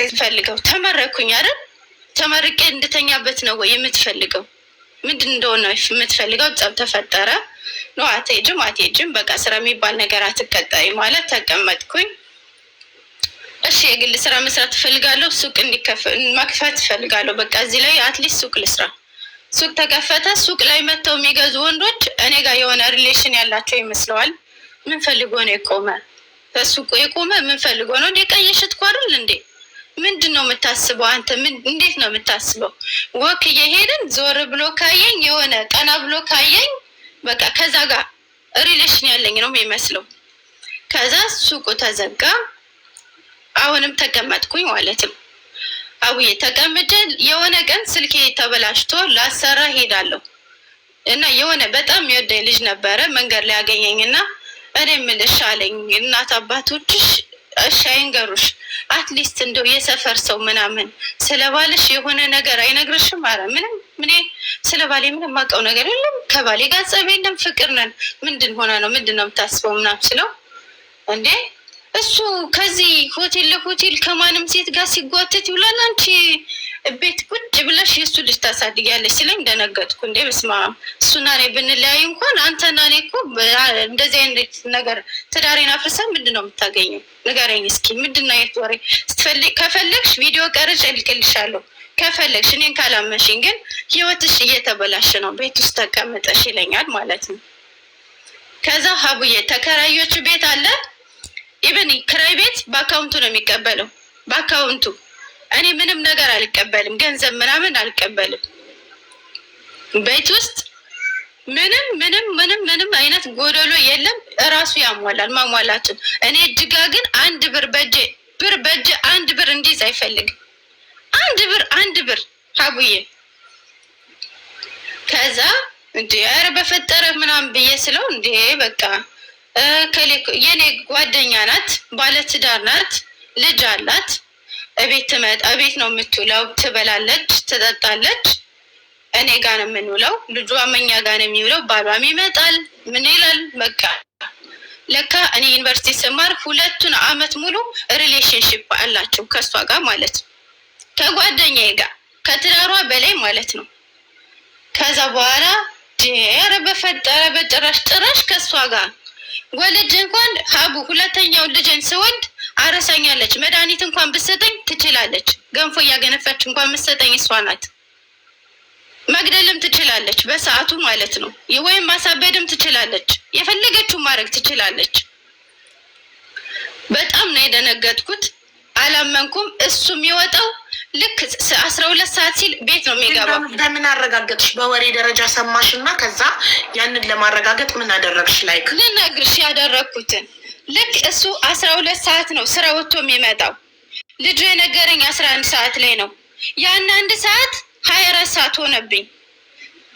የምትፈልገው? ተመረኩኝ አይደል? ተመርቄ እንድተኛበት ነው ወይ የምትፈልገው? ምንድን እንደሆነ የምትፈልገው? ጸብ ተፈጠረ ነው አትሄጂም በቃ ስራ የሚባል ነገር አትቀጠሪ ማለት ተቀመጥኩኝ። እሺ የግል ስራ መስራት ትፈልጋለሁ፣ ሱቅ መክፈት ትፈልጋለሁ። በቃ እዚህ ላይ አትሊስት ሱቅ ልስራ። ሱቅ ተከፈተ። ሱቅ ላይ መጥተው የሚገዙ ወንዶች እኔ ጋር የሆነ ሪሌሽን ያላቸው ይመስለዋል። ምን ፈልጎ ነው የቆመ? በሱቁ የቆመ ምን ፈልጎ ነው? እንዴ ቀየሽት አይደል እንዴ? ምንድን ነው የምታስበው አንተ? እንዴት ነው የምታስበው? ወክ እየሄድን ዞር ብሎ ካየኝ የሆነ ቀና ብሎ ካየኝ በቃ ከዛ ጋር ሪሌሽን ያለኝ ነው የሚመስለው። ከዛ ሱቁ ተዘጋ። አሁንም ተቀመጥኩኝ ማለት ነው። አቡዬ ተቀምጬ የሆነ ቀን ስልኬ ተበላሽቶ ላሰራ ሄዳለሁ እና የሆነ በጣም የወደኝ ልጅ ነበረ መንገድ ላይ ያገኘኝና እኔ የምልሽ አለኝ እናት አባቶችሽ እሺ አይንገሩሽ፣ አትሊስት እንደው የሰፈር ሰው ምናምን ስለባልሽ የሆነ ነገር አይነግርሽም? አረ ምንም ምን ስለባሌ ምንም ማውቀው ነገር የለም፣ ከባሌ ጋር ጸብ የለም፣ ፍቅር ነን። ምንድን ሆነ ነው ምንድን ነው የምታስበው ምናምን ስለው እንዴ እሱ ከዚህ ሆቴል ለሆቴል ከማንም ሴት ጋር ሲጓተት ይውላል፣ አንቺ ቤት ቁጭ ብለሽ የእሱ ልጅ ታሳድጊያለሽ ሲለኝ ደነገጥኩ። እንዴ በስመ አብ፣ እሱና እኔ ብንለያይ እንኳን አንተና እኔ እኮ እንደዚህ አይነት ነገር ትዳሬን አፍርሰን ምንድን ነው የምታገኘው? ንገረኝ እስኪ ምንድን ነው የት ወሬ? ከፈለግሽ ቪዲዮ ቀርጬ እልክልሻለሁ ከፈለግሽ፣ እኔን ካላመሽኝ ግን ህይወትሽ እየተበላሽ ነው ቤት ውስጥ ተቀምጠሽ ይለኛል ማለት ነው። ከዛ ሀቡዬ ተከራዮቹ ቤት አለ ኢቨን ክራይ ቤት በአካውንቱ ነው የሚቀበለው፣ በአካውንቱ። እኔ ምንም ነገር አልቀበልም፣ ገንዘብ ምናምን አልቀበልም። ቤት ውስጥ ምንም አይነት ጎደሎ የለም፣ እራሱ ያሟላል ማሟላችን። እኔ እጅጋ ግን አንድ ብር በእጄ አንድ ብር እንዲይዝ አይፈልግም። አንድ ብር ሀቡዬ። ከዛ እንዴ ኧረ በፈጠረ ምናምን ብዬ ስለው እንዴ በቃ የኔ ጓደኛ ናት፣ ባለትዳር ናት፣ ልጅ አላት። እቤት ነው የምትውለው፣ ትበላለች፣ ትጠጣለች። እኔ ጋር ነው የምንውለው፣ ልጇ እኛ ጋር ነው የሚውለው። ባሏም ይመጣል ምን ይላል። በቃ ለካ እኔ ዩኒቨርሲቲ ስማር 2 አመት ሙሉ ሪሌሽንሽፕ አላቸው ከሷ ጋር ማለት ነው፣ ከጓደኛዬ ጋር ከትዳሯ በላይ ማለት ነው። ከዛ በኋላ ኧረ በፈጠረ በጭራሽ ከሷ ጋር ወልጅ እንኳን ሀቡ ሁለተኛው ልጅን ስወልድ አረሳኛለች። መድኃኒት እንኳን ብትሰጠኝ ትችላለች። ገንፎ እያገነፈች እንኳን ምትሰጠኝ እሷ ናት። መግደልም ትችላለች በሰዓቱ ማለት ነው። ወይም ማሳበድም ትችላለች። የፈለገችው ማድረግ ትችላለች። በጣም ነው የደነገጥኩት። አላመንኩም። እሱ የሚወጣው ልክ 12 ሰዓት ሲል ቤት ነው የሚገባው። በምን አረጋገጥሽ? በወሬ ደረጃ ሰማሽ እና ከዛ ያንን ለማረጋገጥ ምን አደረግሽ? ላይክ ልነግርሽ ያደረግኩትን ልክ እሱ 12 ሰዓት ነው ስራ ወጥቶ የሚመጣው። ልጁ የነገረኝ 11 ሰዓት ላይ ነው። ያን 1 ሰዓት 24 ሰዓት ሆነብኝ።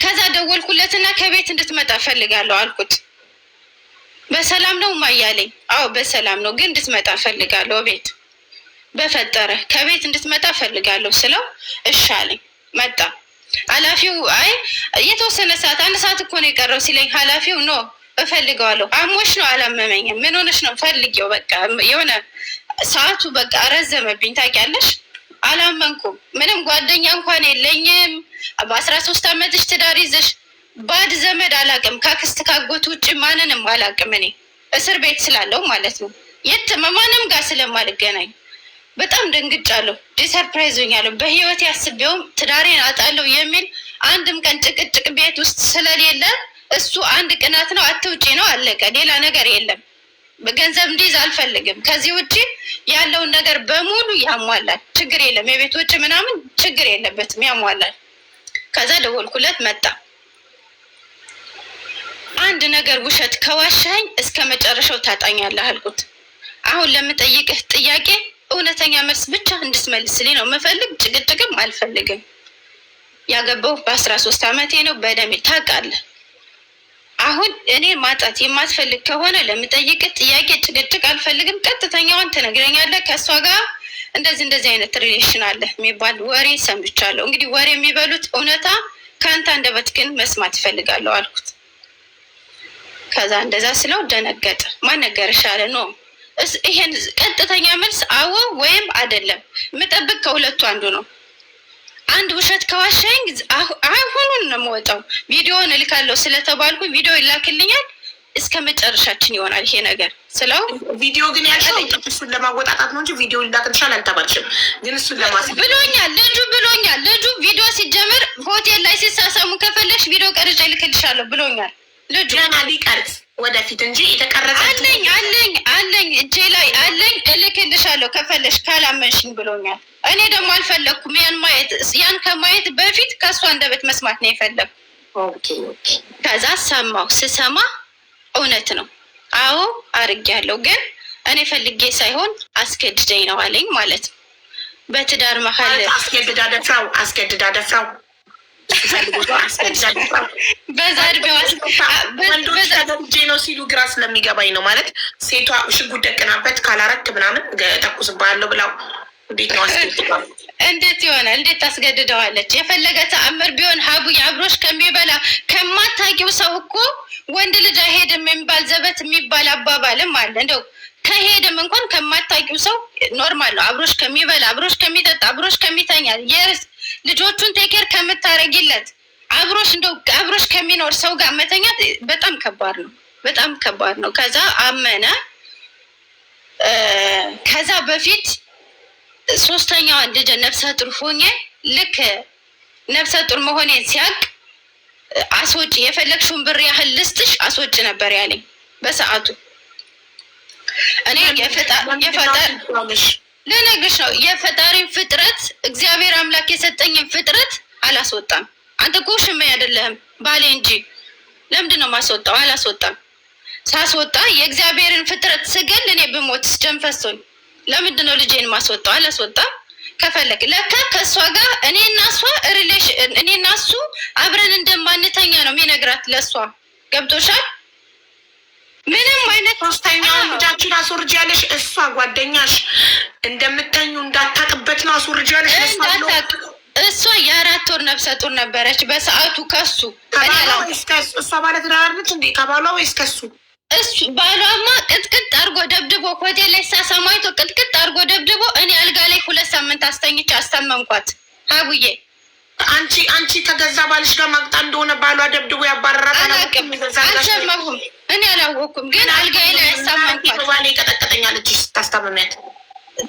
ከዛ ደወልኩለትና ከቤት እንድትመጣ ፈልጋለሁ አልኩት። በሰላም ነው ማያለኝ? አዎ በሰላም ነው፣ ግን እንድትመጣ ፈልጋለሁ ቤት። በፈጠረ ከቤት እንድትመጣ ፈልጋለሁ ስለው እሺ አለኝ። መጣ። ኃላፊው አይ የተወሰነ ሰዓት 1 ሰዓት እኮ ነው የቀረው ሲለኝ ኃላፊው ኖ እፈልገዋለሁ። አሞሽ ነው? አላመመኝም። ምን ሆነሽ ነው? ፈልጌው በቃ የሆነ ሰዓቱ በቃ ረዘመብኝ ታውቂያለሽ። አላመንኩም። ምንም ጓደኛ እንኳን የለኝም። በ13 አመትሽ ትዳር ይዘሽ ባድ ዘመድ አላውቅም። ካክስት ካጎት ውጭ ማንንም አላውቅም። እኔ እስር ቤት ስላለው ማለት ነው ማንም ጋር ስለማልገናኝ በጣም ደንግጫለሁ። ዲሰርፕራይዝ ሆኛለሁ። በህይወት ያስቤውም ትዳሬን አጣለሁ የሚል አንድም ቀን ጭቅጭቅ ቤት ውስጥ ስለሌለ እሱ አንድ ቅናት ነው፣ አትውጪ ነው፣ አለቀ። ሌላ ነገር የለም። በገንዘብ እንዲይዝ አልፈልግም። ከዚህ ውጭ ያለውን ነገር በሙሉ ያሟላል። ችግር የለም። የቤት ውጭ ምናምን ችግር የለበትም፣ ያሟላል። ከዛ ደወልኩለት፣ መጣ። አንድ ነገር ውሸት ከዋሻኝ እስከ መጨረሻው ታጣኛለህ አልኩት። አሁን ለምጠይቅህ ጥያቄ እውነተኛ መልስ ብቻ እንድትመልስልኝ ነው የምፈልግ። ጭቅጭቅም አልፈልግም። ያገባው በ13 አመቴ ነው። በደሜ ታውቃለህ። አሁን እኔ ማጣት የማትፈልግ ከሆነ ለምጠይቅህ ጥያቄ ጭቅጭቅ አልፈልግም። ቀጥተኛዋን ትነግረኛለህ። ከእሷ ጋር እንደዚህ አይነት ሪሌሽን አለ የሚባል ወሬ ሰምቻለሁ። እንግዲህ ወሬ የሚበሉት እውነታ ከአንተ አንደበት ግን መስማት ይፈልጋለሁ አልኩት። ከዛ እንደዛ ስለው ደነገጠ። ማን ነገርሽ አለ። ኖ ይሄን ቀጥተኛ መልስ አዎ ወይም አይደለም የምጠብቅ ከሁለቱ አንዱ ነው። አንድ ውሸት ከዋሸኝ አሁኑን ነው የምወጣው። ቪዲዮውን እልካለሁ ስለተባልኩ ቪዲዮ ይላክልኛል። እስከ መጨረሻችን ይሆናል ይሄ ነገር ስለው ቪዲዮ ግን ያልሽው እሱን ለማወጣጣት ነው እንጂ ቪዲዮ ይላክልሻል አልተባልሽም። ግን እሱን ብሎኛል ልጁ ቪዲዮ ሲጀምር ሆቴል ላይ ሲሳሳሙ ከፈለሽ ቪዲዮ ቀርጬ እልክልሻለሁ ብሎኛል። ልጁ ገና ሊቀርጽ ወደፊት እንጂ የተቀረጸ አለኝ እጄ ላይ አለኝ እልክልሻለሁ ከፈለሽ ካላመንሽኝ ብሎኛል። እኔ ደግሞ አልፈለኩም ያን ከማየት በፊት ከእሱ አንደበት መስማት ነው የፈለኩ። ከዛ ስሰማ እውነት ነው አዎ አርጌያለሁ፣ ግን እኔ ፈልጌ ሳይሆን አስገድደኝ ነው አለኝ ማለት ነው። በትዳር መሀል አስገድዳ ደፍራው በዛ እድሜዋ ወንዶች ተገብጄ ነው ሲሉ ግራ ስለሚገባኝ ነው። ማለት ሴቷ ሽጉጥ ደቅናበት ካላረክ ምናምን ተኩስብሃለሁ ብላው እንዴት ነው አስገድደዋል? እንዴት ይሆናል? እንዴት ታስገድደዋለች? የፈለገ ተአምር ቢሆን ሀቡኝ አብሮሽ ከሚበላ ከማታውቂው ሰው እኮ ወንድ ልጅ አይሄድም የሚባል ዘበት የሚባል አባባልም አለ። እንደው ከሄድም እንኳን ከማታውቂው ሰው ኖርማል ነው። አብሮሽ ከሚበላ አብሮሽ ከሚጠጣ አብሮሽ ከሚተኛ ልጆቹን ቴኬር ከምታረጊለት አብሮሽ ከሚኖር ሰው ጋር መተኛት በጣም ከባድ ነው፣ በጣም ከባድ ነው። ከዛ አመነ። ከዛ በፊት ሶስተኛዋን ልጅ ነፍሰ ጡር ሆኜ ልክ ነፍሰ ጡር መሆኔን ሲያቅ አስወጪ፣ የፈለግሽውን ብር ያህል ልስጥሽ አስወጪ ነበር ያለኝ በሰዓቱ። እኔ ልነግርሽ ነው የፈጣሪን ፍጥረት እግዚአብሔር አምላክ የሰጠኝን ፍጥረት አላስወጣም። አንተ እኮ ሽሜ አይደለህም ባሌ እንጂ ለምንድን ነው ማስወጣው? አላስወጣም። ሳስወጣ የእግዚአብሔርን ፍጥረት ስገል እኔ ብሞትስ ደም ፈሶኝ ለምንድን ነው ልጄን ማስወጣው? አላስወጣም። ከፈለግ ለካ ከእሷ ጋር እኔና እሱ አብረን እንደማንተኛ ነው የሚነግራት ለእሷ። ገብቶሻል? ምንም አይነት ሶስተኛውን ልጃችን አስወርጅ ያለሽ እሷ ጓደኛሽ እንደምተኙ እንዳታቅበት ነው አስወርጅ ያለሽ። እሷ የ4 ወር ነፍሰ ጡር ነበረች በሰዓቱ። ከሱ እሷ ማለት ዳራለች እንዴ? ከባሏ ወይስ ከሱ? እሱ ባሏማ ቅጥቅጥ አርጎ ደብድቦ ሆቴል ላይ ሳሰማይቶ ቅጥቅጥ አርጎ ደብድቦ እኔ አልጋ ላይ 2 ሳምንት አስተኝቼ አስተመምኳት። ሀቡዬ አንቺ ከገዛ ባልሽ ጋር ማግጣ እንደሆነ ባሏ ደብድቦ ያባረራት አልሰማሁም። እኔ አላወኩም፣ ግን አልጋዬ ላይ አስተመምኳት። ባሌ ቀጠቀጠኛለች ስታስታመሚያት።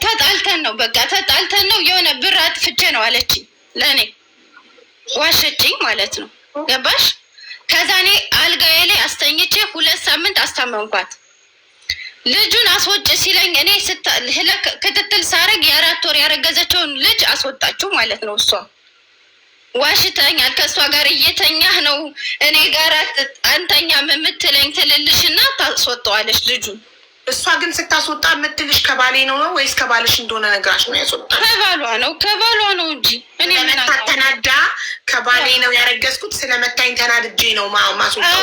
ተጣልተን ነው በቃ ተጣልተን ነው። የሆነ ብር አጥፍቼ ነው አለችኝ። ለእኔ ዋሸችኝ ማለት ነው። ገባሽ? ከዛ እኔ አልጋዬ ላይ አስተኝቼ 2 ሳምንት አስታመምኳት። ልጁን አስወጭ ሲለኝ እኔ ክትትል ሳረግ የ4 ወር ያረገዘችውን ልጅ አስወጣችሁ ማለት ነው። እሷ ዋሽተኛል። ከእሷ ጋር እየተኛህ ነው እኔ ጋር አንተኛም የምትለኝ ትልልሽና ታስወጣዋለች ልጁን። እሷ ግን ስታስወጣ የምትልሽ ከባሌ ነው ወይስ ከባልሽ እንደሆነ ነግራሽ ነው ያስወጣ? ከባሏ ነው እንጂ እኔ ተናዳ ከባሌ ነው ያረገዝኩት ስለመታኝ ተናድጄ ነው ማስወጣው።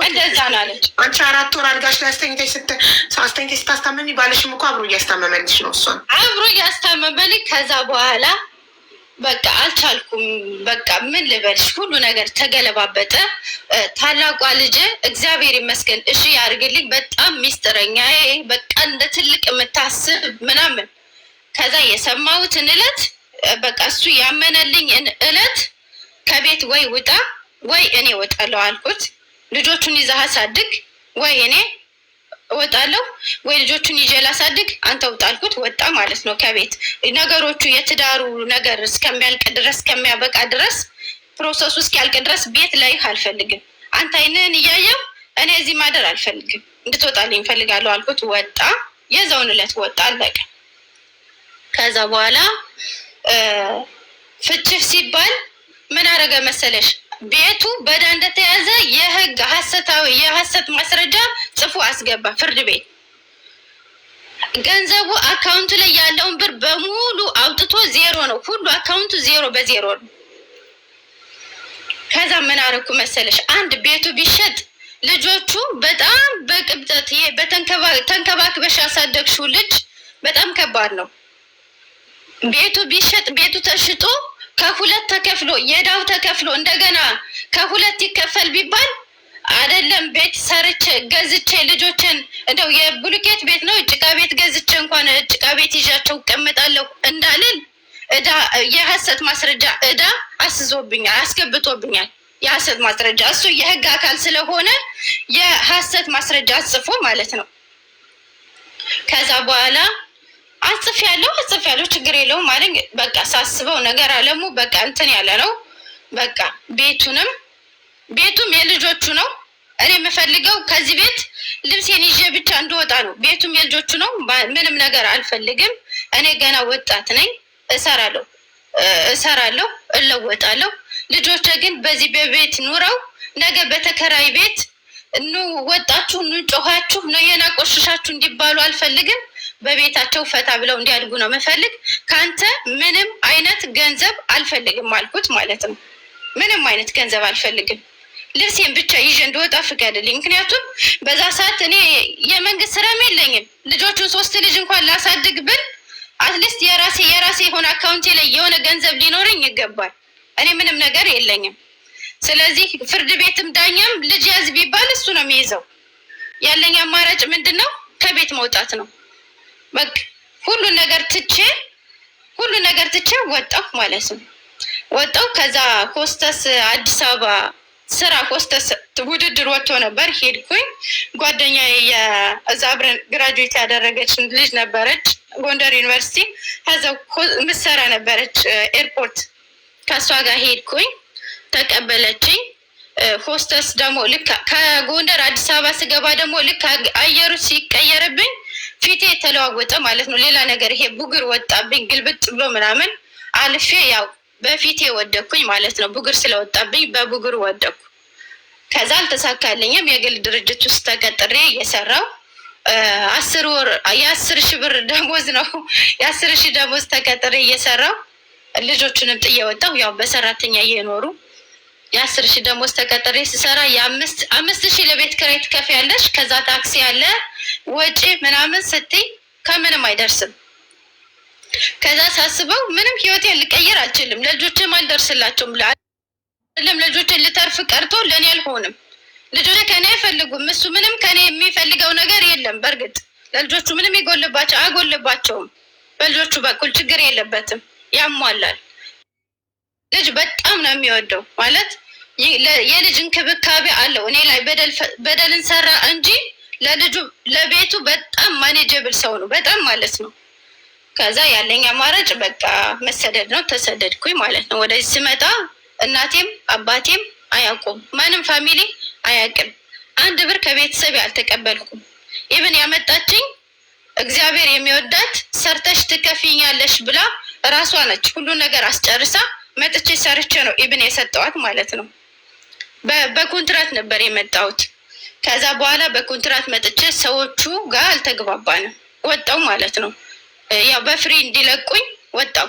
እንደዛ ነው አለች። አንቺ 4 ወር አልጋሽ ላይ አስተኝተሽ ስታስታመሚ ባልሽም እኮ አብሮ እያስታመመልሽ ነው። እሷን አብሮ እያስታመመልኝ። ከዛ በኋላ በቃ አልቻልኩም። በቃ ምን ልበልሽ፣ ሁሉ ነገር ተገለባበጠ። ታላቋ ልጅ እግዚአብሔር ይመስገን እሺ ያርግልኝ፣ በጣም ሚስጥረኛ፣ በቃ እንደ ትልቅ የምታስብ ምናምን። ከዛ የሰማሁትን እለት በቃ እሱ ያመነልኝ እለት ከቤት ወይ ውጣ ወይ እኔ እወጣለሁ አልኩት። ልጆቹን ይዘህ አሳድግ ወይ እኔ እወጣለሁ ወይ ልጆቹን ይዤ ላሳድግ አንተ ውጣ አልኩት። ወጣ ማለት ነው ከቤት። ነገሮቹ የትዳሩ ነገር እስከሚያልቅ ድረስ እስከሚያበቃ ድረስ ፕሮሰሱ እስኪያልቅ ድረስ ቤት ላይ አልፈልግም፣ አንተ አይንህን እያየው እኔ እዚህ ማደር አልፈልግም፣ እንድትወጣልኝ እፈልጋለሁ አልኩት። ወጣ። የዛውን ዕለት ወጣ፣ አለቀ። ከዛ በኋላ ፍችፍ ሲባል ምን አረገ መሰለሽ? ቤቱ በዳ እንደተያዘ የህግ የሀሰት ማስረጃ ጽፎ አስገባ ፍርድ ቤት። ገንዘቡ አካውንቱ ላይ ያለውን ብር በሙሉ አውጥቶ ዜሮ ነው፣ ሁሉ አካውንቱ ዜሮ በዜሮ ነው። ከዛ ምን አረኩ መሰለሽ? አንድ ቤቱ ቢሸጥ ልጆቹ በጣም በቅብጠት ተንከባክበሽ ያሳደግሽው ልጅ በጣም ከባድ ነው። ቤቱ ቢሸጥ ቤቱ ተሽጦ ከሁለት ተከፍሎ የዳው ተከፍሎ እንደገና ከሁለት ይከፈል ቢባል አይደለም ቤት ሰርቼ ገዝቼ ልጆችን እንደው የብሉኬት ቤት ነው ጭቃ ቤት ገዝቼ እንኳን ጭቃ ቤት ይዣቸው እቀምጣለሁ እንዳልን እዳ የሐሰት ማስረጃ እዳ አስዞብኛል፣ አስገብቶብኛል። የሐሰት ማስረጃ እሱ የህግ አካል ስለሆነ የሐሰት ማስረጃ አጽፎ ማለት ነው። ከዛ በኋላ አጽፍ ያለው ችግር የለውም ማለት በቃ ሳስበው ነገር አለሙ በቃ እንትን ያለ ነው። በቃ ቤቱም የልጆቹ ነው። እኔ የምፈልገው ከዚህ ቤት ልብሴን ይዤ ብቻ እንደወጣ ነው። ቤቱም የልጆቹ ነው። ምንም ነገር አልፈልግም። እኔ ገና ወጣት ነኝ። እሰራለሁ፣ እለወጣለሁ። ልጆቼ ግን በዚህ በቤት ኑረው ነገ በተከራይ ቤት ወጣችሁ ጮኻችሁ ነው የናቆሽሻችሁ እንዲባሉ አልፈልግም። በቤታቸው ፈታ ብለው እንዲያድጉ ነው የምፈልግ። ከአንተ ምንም አይነት ገንዘብ አልፈልግም አልኩት ማለት ነው። ምንም አይነት ገንዘብ አልፈልግም። ልብሴን ብቻ ይዤ እንደወጣ ፍቀድልኝ። ምክንያቱም በዛ ሰዓት እኔ የመንግስት ስራም የለኝም። ልጆቹን 3 ልጅ እንኳን ላሳድግ ብል አትሊስት የራሴ የሆነ አካውንቴ ላይ የሆነ ገንዘብ ሊኖረኝ ይገባል። እኔ ምንም ነገር የለኝም። ስለዚህ ፍርድ ቤትም ዳኛም ልጅ ያዝ ቢባል እሱ ነው የሚይዘው። ያለኝ አማራጭ ምንድን ነው? ከቤት መውጣት ነው። በቃ ሁሉን ነገር ትቼ ወጣሁ ማለት ነው። ወጣሁ። ከዛ ሆስተስ አዲስ አበባ ስራ ሆስተስ ውድድር ወጥቶ ነበር። ሄድኩኝ። ጓደኛዬ እዛ አብረን ግራጁዌት ያደረገች ልጅ ነበረች ጎንደር ዩኒቨርሲቲ። ከዛ ምሰራ ነበረች ኤርፖርት። ከእሷ ጋር ሄድኩኝ። ተቀበለችኝ። ሆስተስ ደግሞ ልክ ከጎንደር አዲስ አበባ ስገባ ደግሞ ልክ አየሩ ሲቀየርብኝ ፊቴ ተለዋወጠ ማለት ነው። ሌላ ነገር ይሄ ቡግር ወጣብኝ ግልብጥ ብሎ ምናምን አልፌ ያው በፊቴ ወደኩኝ ማለት ነው። ቡግር ስለወጣብኝ በቡግር ወደኩ። ከዛ አልተሳካልኝም። የግል ድርጅት ውስጥ ተቀጥሬ እየሰራው 10 ወር የ10,000 ብር ደሞዝ ነው። የ10,000 ደሞዝ ተቀጥሬ እየሰራው ልጆቹንም ጥዬ ወጣሁ። ያው በሰራተኛ እየኖሩ የ10,000 ደሞዝ ተቀጥሬ ስሰራ የ5,000 ለቤት ኪራይ ትከፍያለሽ። ከዛ ታክሲ ያለ ወጪ ምናምን ስትይ ከምንም አይደርስም። ከዛ ሳስበው ምንም ህይወቴን ልቀይር አልችልም። ለልጆችም አልደርስላቸውም። ልጆችን ልተርፍ ቀርቶ ለእኔ አልሆንም። ልጆች ከኔ አይፈልጉም። እሱ ምንም ከኔ የሚፈልገው ነገር የለም። በእርግጥ ለልጆቹ ምንም አያጎልባቸውም። በልጆቹ በኩል ችግር የለበትም፣ ያሟላል። ልጅ በጣም ነው የሚወደው ማለት የልጅ እንክብካቤ አለው። እኔ ላይ በደልን ሰራ እንጂ ለቤቱ በጣም ማኔጀብል ሰው ነው፣ በጣም ማለት ነው። ከዛ ያለኝ አማራጭ በቃ መሰደድ ነው። ተሰደድኩኝ ማለት ነው። ወደዚህ ስመጣ እናቴም አባቴም አያውቁም፣ ማንም ፋሚሊ አያውቅም። 1 ብር ከቤተሰብ አልተቀበልኩም። ኢብን ያመጣችኝ እግዚአብሔር የሚወዳት ሰርተሽ ትከፍኛለሽ ብላ ራሷ ነች። ሁሉ ነገር አስጨርሳ መጥቼ ሰርቼ ነው ኢብን የሰጠዋት ማለት ነው። በኮንትራት ነበር የመጣሁት። ከዛ በኋላ በኮንትራት መጥቼ ሰዎቹ ጋር አልተግባባንም፣ ወጣው ማለት ነው። ያው በፍሪ እንዲለቁኝ ወጣው።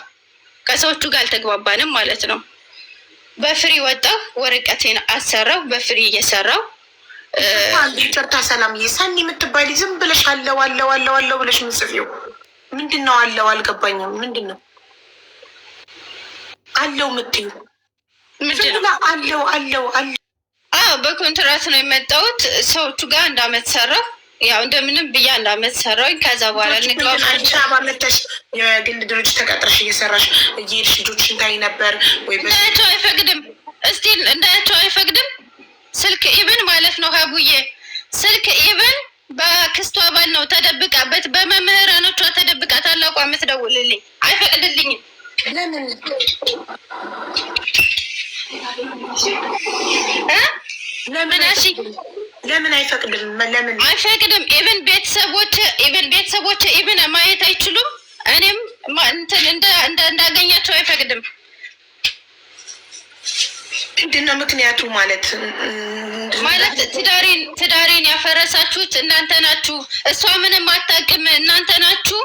ከሰዎቹ ጋር አልተግባባንም ማለት ነው። በፍሪ ወጣው። ወረቀቴን አሰራው በፍሪ እየሰራው ጨርታ ሰላምዬ፣ ሰኒ የምትባል ዝም ብለሽ አለው ብለሽ ምጽፊው ምንድን ነው? አለው አልገባኝም። ምንድን ነው አለው የምትዩ? ምንድን ነው አለው? አዎ በኮንትራት ነው የመጣሁት። ሰዎቹ ጋር 1 አመት ሰራው። ያው እንደምንም ብያ 1 አመት ሰራውኝ። ከዛ በኋላ አዲስ አበባ መተሽ የግል ድርጅት ተቀጥረሽ እየሰራሽ እየሄድሽ ልጆችን ታይ ነበር ወይ? እንዳያቸው አይፈቅድም። እስቲ እንዳያቸው አይፈቅድም። ስልክ ኢብን ማለት ነው ሀቡዬ፣ ስልክ ኢብን በክስቷ ባል ነው ተደብቃበት፣ በመምህራኖቿ ተደብቃ ታላቋ የምትደውልልኝ አይፈቅድልኝም። ለምን ለምን አይፈቅድም? ለምን አይፈቅድም? ኢብን ቤተሰቦች ኢብን ማየት አይችሉም። እኔም እንትን እንዳገኛቸው አይፈቅድም። ምንድን ነው ምክንያቱ? ማለት ትዳሬን ያፈረሳችሁት እናንተ ናችሁ። እሷ ምንም አታውቅም። እናንተ ናችሁ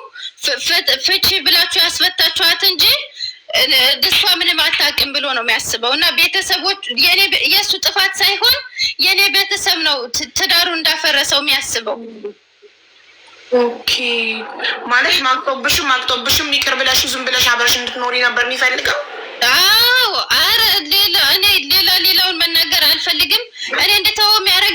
ፍቺ ብላችሁ ያስፈታችኋት እንጂ እሷ ምንም አታውቅም ብሎ ነው የሚያስበው። እና ቤተሰቦች የእሱ ጥፋት ሳይሆን የኔ ቤተሰብ ነው ትዳሩ እንዳፈረሰው የሚያስበው። ኦኬ ማለት ማቅጦብሽም ይቅር ብለሽ ዝም ብለሽ አብረሽ እንድትኖሪ ነበር የሚፈልገው። አዎ፣ አረ ሌላውን መናገር አልፈልግም። እኔ እንድተወው የሚያደርግ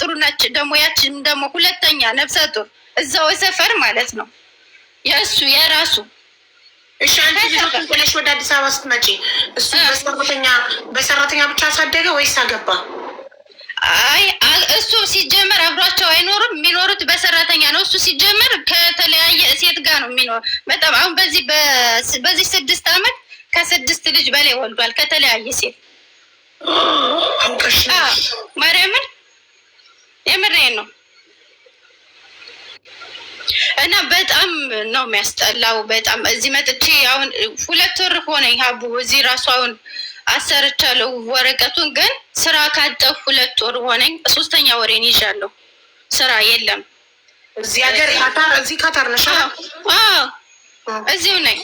ጥሩ ነች። ደግሞ ያችን ደግሞ ሁለተኛ ነፍሰ ጡር እዛው ሰፈር ማለት ነው የእሱ የራሱ። እሺ አንቺ ልጆቹን ጥለሽ ወደ አዲስ አበባ ስትመጪ እሱ በሰራተኛ ብቻ አሳደገ ወይስ አገባ? አይ እሱ ሲጀመር አብሯቸው አይኖርም። የሚኖሩት በሰራተኛ ነው። እሱ ሲጀመር ከተለያየ ሴት ጋር ነው የሚኖር። በጣም አሁን በዚህ 6 ዓመት ከ6 ልጅ በላይ ወልዷል ከተለያየ ሴት። ማርያምን የምሬን ነው። እና በጣም ነው የሚያስጠላው። በጣም እዚህ መጥቼ አሁን 2 ወር ሆነኝ ሀቡ። እዚህ ራሱ አሁን አሰርቻለሁ ወረቀቱን፣ ግን ስራ ካጠሁ 2 ወር ሆነኝ። 3ኛ ወሬን ይዣለሁ። ስራ የለም እዚህ ሀገር። እዚህ ካታር ነሽ? እዚሁ ነኝ።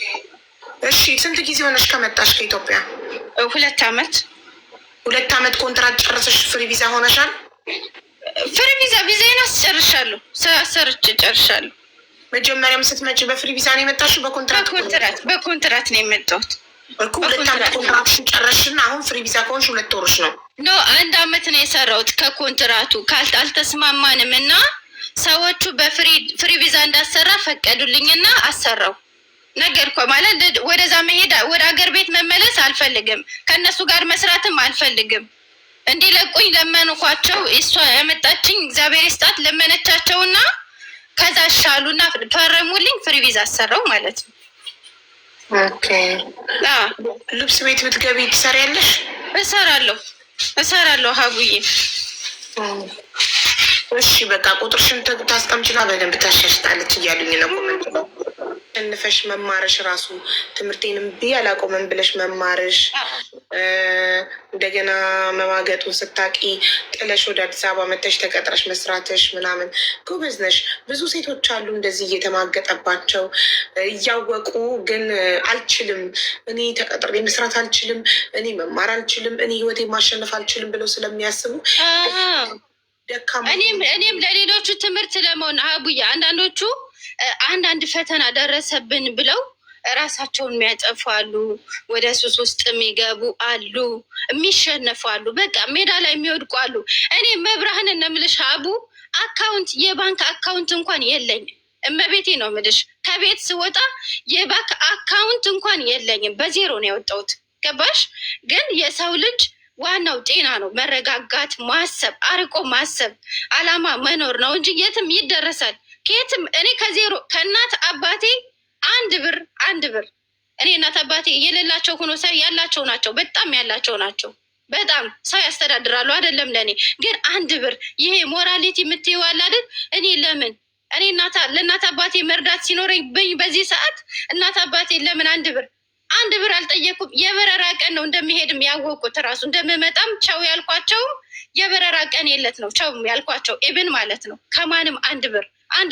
እሺ ስንት ጊዜ ሆነሽ ከመጣሽ ከኢትዮጵያ? 2 ዓመት። 2 ዓመት ኮንትራት ጨርሰሽ ፍሪ ቪዛ ሆነሻል? ፍሪ ቪዛ ቪዛዬን አስጨርሻለሁ። አሰርቼ ጨርሻለሁ። መጀመሪያም ስትመጪ በፍሪ ቪዛ ነው የመጣሽው? በኮንትራት ነው የመጣሁት እኮ። 2 ዓመት ኮንትራትሽን ጨረስሽና አሁን ፍሪ ቪዛ ከሆንሽ 2 ወርሽ ነው? ኖ 1 ዓመት ነው የሰራሁት ከኮንትራቱ። አልተስማማንም እና ሰዎቹ በፍሪ ቪዛ እንዳሰራ ፈቀዱልኝና አሰራው ነገር እኮ ማለት ወደዛ መሄድ ወደ ሀገር ቤት መመለስ አልፈልግም። ከእነሱ ጋር መስራትም አልፈልግም። እንዲለቁኝ ለመንኳቸው። እሷ ያመጣችኝ እግዚአብሔር ይስጣት ለመነቻቸውና ከዛ ሻሉና ፈረሙልኝ። ፍሪ ቪዛ አሰራው ማለት ነው። ኦኬ። ልብስ ቤት ብትገቢ ትሰሪያለሽ? እሰራለሁ ሀቡዬ። እሺ በቃ ቁጥርሽን ታስቀምጪና በደንብ ታሻሽጣለች እያሉኝ ነው። ኮመንት ነው እንፈሽ መማርሽ ራሱ ትምህርቴንም ብዬ አላቆመም ብለሽ መማርሽ፣ እንደገና መማገጡን ስታቂ ጥለሽ ወደ አዲስ አበባ መተሽ ተቀጥረሽ መስራትሽ ምናምን ጎበዝ ነሽ። ብዙ ሴቶች አሉ እንደዚህ እየተማገጠባቸው እያወቁ ግን አልችልም፣ እኔ ተቀጥሬ መስራት አልችልም፣ እኔ መማር አልችልም፣ እኔ ህይወቴ ማሸነፍ አልችልም ብለው ስለሚያስቡ ደካማ። እኔም ለሌሎቹ ትምህርት ለመሆን ሀቡዬ አንዳንዶቹ አንዳንድ ፈተና ደረሰብን ብለው ራሳቸውን የሚያጠፉ አሉ፣ ወደ ሱስ ውስጥ የሚገቡ አሉ፣ የሚሸነፉ አሉ፣ በቃ ሜዳ ላይ የሚወድቁ አሉ። እኔ መብርሃን እነምልሽ ሀቡ የባንክ አካውንት እንኳን የለኝም። እመቤቴ ነው ምልሽ። ከቤት ስወጣ የባንክ አካውንት እንኳን የለኝም። በዜሮ ነው የወጣሁት። ገባሽ? ግን የሰው ልጅ ዋናው ጤና ነው፣ መረጋጋት፣ ማሰብ፣ አርቆ ማሰብ፣ አላማ መኖር ነው እንጂ የትም ይደረሳል። ከየትም እኔ ከዜሮ ከእናት አባቴ አንድ ብር እኔ እናት አባቴ የሌላቸው ሆኖ ሳይ ያላቸው ናቸው፣ በጣም ያላቸው ናቸው። በጣም ሰው ያስተዳድራሉ አይደለም ለእኔ ግን 1 ብር ይሄ ሞራሊቲ የምትይዋል አይደል? እኔ ለምን እኔ ለእናት አባቴ መርዳት ሲኖረኝ በዚህ ሰዓት እናት አባቴ ለምን 1 ብር አልጠየኩም። የበረራ ቀን ነው እንደሚሄድም ያወቁት ራሱ እንደምመጣም ቻው ያልኳቸውም የበረራ ቀን የለት ነው ቻው ያልኳቸው ኢብን ማለት ነው። ከማንም 1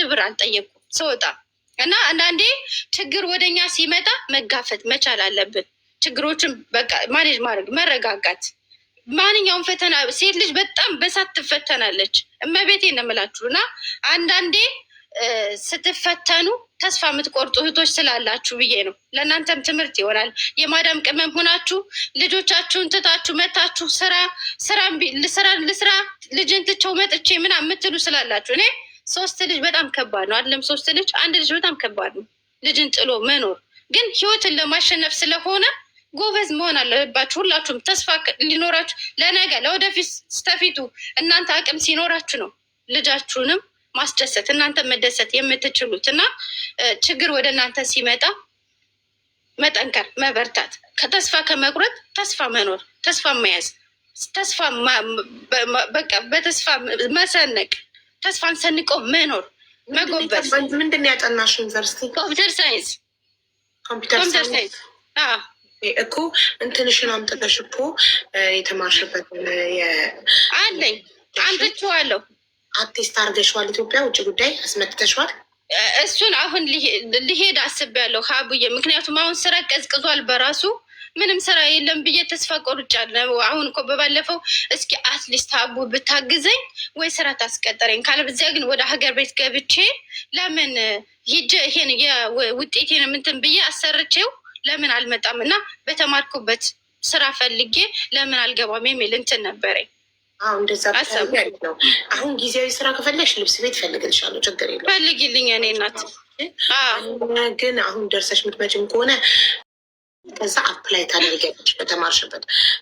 ብር አልጠየኩም ስወጣ። እና አንዳንዴ ችግር ወደኛ ሲመጣ መጋፈጥ መቻል አለብን። ችግሮችን በቃ ማኔጅ ማድረግ፣ መረጋጋት። ማንኛውም ፈተና ሴት ልጅ በጣም በሳት ትፈተናለች። እመቤቴ ነው የምላችሁ። እና አንዳንዴ ስትፈተኑ ተስፋ የምትቆርጡ እህቶች ስላላችሁ ብዬ ነው። ለእናንተም ትምህርት ይሆናል። የማዳም ቅመም ሆናችሁ ልጆቻችሁን ትታችሁ መታችሁ ልስራ ልጅን ትቸው መጥቼ ምናምን የምትሉ ስላላችሁ እኔ 3 ልጅ በጣም ከባድ ነው አይደለም? 3 ልጅ 1 ልጅ በጣም ከባድ ነው። ልጅን ጥሎ መኖር ግን ህይወትን ለማሸነፍ ስለሆነ ጎበዝ መሆን አለባችሁ። ሁላችሁም ተስፋ ሊኖራችሁ ለነገ ለወደፊት ስተፊቱ እናንተ አቅም ሲኖራችሁ ነው ልጃችሁንም ማስደሰት እናንተ መደሰት የምትችሉት። እና ችግር ወደ እናንተ ሲመጣ መጠንከር፣ መበርታት፣ ከተስፋ ከመቁረጥ ተስፋ መኖር፣ ተስፋ መያዝ፣ ተስፋ በቃ በተስፋ መሰነቅ፣ ተስፋን ሰንቆ መኖር፣ መጎበዝ። ምንድን ነው ያጠናሽ ዩኒቨርሲቲ? ኮምፒውተር ሳይንስ። ኮምፒውተር ሳይንስ እኮ እንትንሽን አምጥተሽ እኮ የተማርሽበት አለኝ አምጥቼዋለሁ። አቴስት አድርገሽዋል? ኢትዮጵያ ውጭ ጉዳይ አስመጥተሽዋል? እሱን አሁን ሊሄድ አስቤያለሁ ሀቡዬ። ምክንያቱም አሁን ስራ ቀዝቅዟል በራሱ ምንም ስራ የለም ብዬ ተስፋ ቆርጫለሁ። አሁን እኮ በባለፈው እስኪ አትሊስት ሀቡ ብታግዘኝ ወይ ስራ ታስቀጠረኝ፣ ካለበዚያ ግን ወደ ሀገር ቤት ገብቼ ለምን ሂጄ ይሄን የውጤቴን ምንትን ብዬ አሰርቼው ለምን አልመጣም እና በተማርኩበት ስራ ፈልጌ ለምን አልገባም የሚል እንትን ነበረኝ። እንደዛ ያለ ነው። አሁን ጊዜያዊ ስራ ከፈለግሽ ልብስ ቤት ፈልግልሻለሁ፣ ችግር የለውም። ፈልጊልኝ እኔ እናት። ግን አሁን ደርሰሽ የምትመጭም ከሆነ ከዛ አፕላይ ታደርጊያለሽ።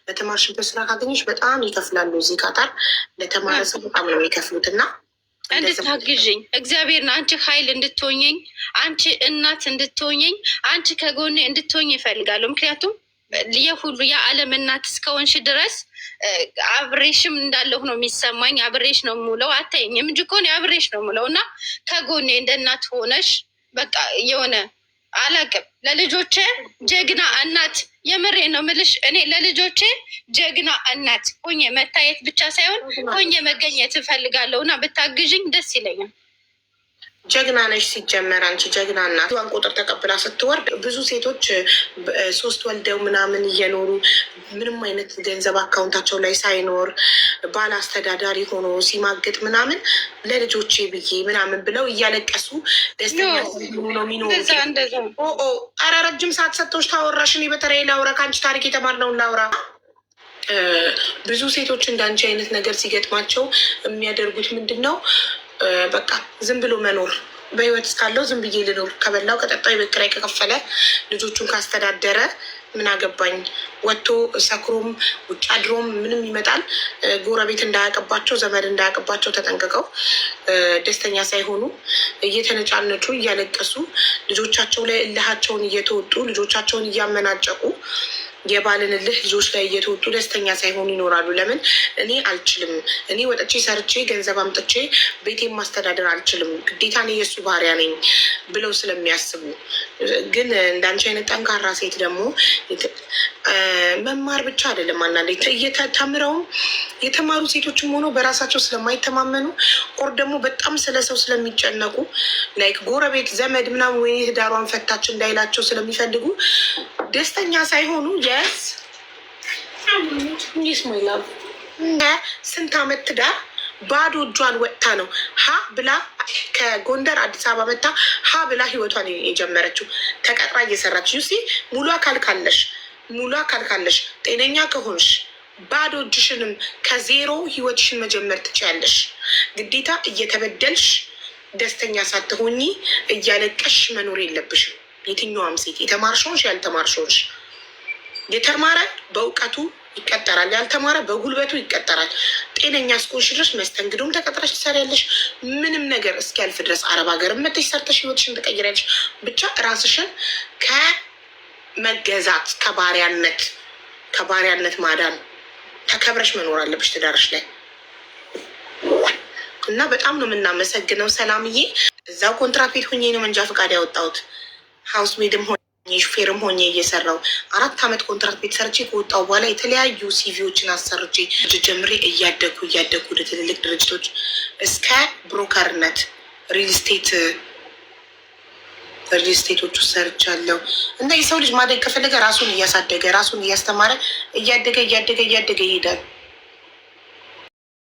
በተማርሽበት ስራ ካገኘሽ በጣም ይከፍላሉ። እዚህ ቃጣር ለተማረ ሰው በጣም ነው የሚከፍሉት። እና እንድታግዥኝ እግዚአብሔርን አንቺ ኃይል እንድትሆኘኝ፣ አንቺ እናት እንድትሆኘኝ፣ አንቺ ከጎኔ እንድትሆኝ ይፈልጋለሁ። ምክንያቱም የሁሉ የዓለም እናት እስከሆንሽ ድረስ አብሬሽም እንዳለሁ ነው የሚሰማኝ። አብሬሽ ነው የምውለው። አታየኝም እንጂ እኮ እኔ አብሬሽ ነው የምውለው እና ከጎኔ እንደ እናት ሆነሽ በቃ የሆነ አላቅም ለልጆቼ ጀግና እናት፣ የምሬ ነው ምልሽ። እኔ ለልጆቼ ጀግና እናት ሆኜ መታየት ብቻ ሳይሆን ሆኜ መገኘት እፈልጋለሁ እና ብታግዥኝ ደስ ይለኛል። ጀግና ነሽ ሲጀመር። አንቺ ጀግና እናት ዋን ቁጥር ተቀብላ ስትወርድ ብዙ ሴቶች 3 ወልደው ምናምን እየኖሩ ምንም አይነት ገንዘብ አካውንታቸው ላይ ሳይኖር ባል አስተዳዳሪ ሆኖ ሲማግጥ ምናምን ለልጆቼ ብዬ ምናምን ብለው እያለቀሱ ደስተኛ ነው የሚኖሩ። ኧረ ረጅም ሰዓት ሰጥቶች ታወራሽ። እኔ በተለይ ላውራ፣ ከአንቺ ታሪክ የተማርነውን ላውራ። ብዙ ሴቶች እንዳንቺ አይነት ነገር ሲገጥማቸው የሚያደርጉት ምንድን ነው? በቃ ዝም ብሎ መኖር። በህይወት እስካለው ዝም ብዬ ልኖር፣ ከበላው ከጠጣው የቤት ኪራይ ከከፈለ ልጆቹን ካስተዳደረ ምን አገባኝ፣ ወጥቶ ሰክሮም ውጭ አድሮም ምንም ይመጣል። ጎረቤት እንዳያውቅባቸው፣ ዘመድ እንዳያውቅባቸው ተጠንቅቀው ደስተኛ ሳይሆኑ እየተነጫነጩ እያለቀሱ ልጆቻቸው ላይ እልሃቸውን እየተወጡ ልጆቻቸውን እያመናጨቁ የባልን እልህ ልጆች ላይ እየተወጡ ደስተኛ ሳይሆኑ ይኖራሉ። ለምን? እኔ አልችልም፣ እኔ ወጥቼ ሰርቼ ገንዘብ አምጥቼ ቤቴን ማስተዳደር አልችልም፣ ግዴታ እኔ የእሱ ባሪያ ነኝ ብለው ስለሚያስቡ። ግን እንዳንቺ አይነት ጠንካራ ሴት ደግሞ መማር ብቻ አይደለም፣ አንዳንዴ ተምረውም የተማሩ ሴቶችም ሆኖ በራሳቸው ስለማይተማመኑ ኦር ደግሞ በጣም ስለ ሰው ስለሚጨነቁ ላይክ ጎረቤት ዘመድ ምናምን ወይ ትዳሯን ፈታች እንዳይላቸው ስለሚፈልጉ ደስተኛ ሳይሆኑ ስንት ዓመት ትዳር ባዶ እጇን ወጥታ ነው ሀ ብላ ከጎንደር አዲስ አበባ መታ ሀ ብላ ህይወቷን የጀመረችው ተቀጥራ እየሰራች። ዩሲ ሙሉ አካል ካለሽ ጤነኛ ከሆንሽ ባዶ እጅሽንም ከዜሮ ህይወትሽን መጀመር ትችያለሽ። ግዴታ እየተበደልሽ ደስተኛ ሳትሆኚ እያለቀሽ መኖር የለብሽም። የትኛዋም ሴት የተማርሽውንሽ ያልተማርሽውንሽ፣ የተማረ በእውቀቱ ይቀጠራል፣ ያልተማረ በጉልበቱ ይቀጠራል። ጤነኛ እስኮንሽ ድረስ መስተንግዶም ተቀጥረሽ ትሰሪያለሽ። ምንም ነገር እስኪያልፍ ድረስ አረብ ሀገር መጥተሽ ሰርተሽ ህይወትሽን ትቀይሪያለሽ። ብቻ ራስሽን ከመገዛት ከባሪያነት ማዳን ተከብረሽ መኖር አለብሽ ትዳርሽ ላይ እና በጣም ነው የምናመሰግነው ሰላምዬ። እዛው ኮንትራት ቤት ሆኜ ነው መንጃ ፈቃድ ያወጣሁት። ሀውስ ሜድም ሆኜ ሹፌርም ሆኜ እየሰራው 4 ዓመት ኮንትራት ቤት ሰርቼ ከወጣሁ በኋላ የተለያዩ ሲቪዎችን አሰርቼ ጀምሬ እያደጉ ወደ ትልልቅ ድርጅቶች እስከ ብሮከርነት ሪል ስቴቶች ውስጥ ሰርቻለሁ። እና የሰው ልጅ ማደግ ከፈለገ ራሱን እያሳደገ ራሱን እያስተማረ እያደገ ይሄዳል።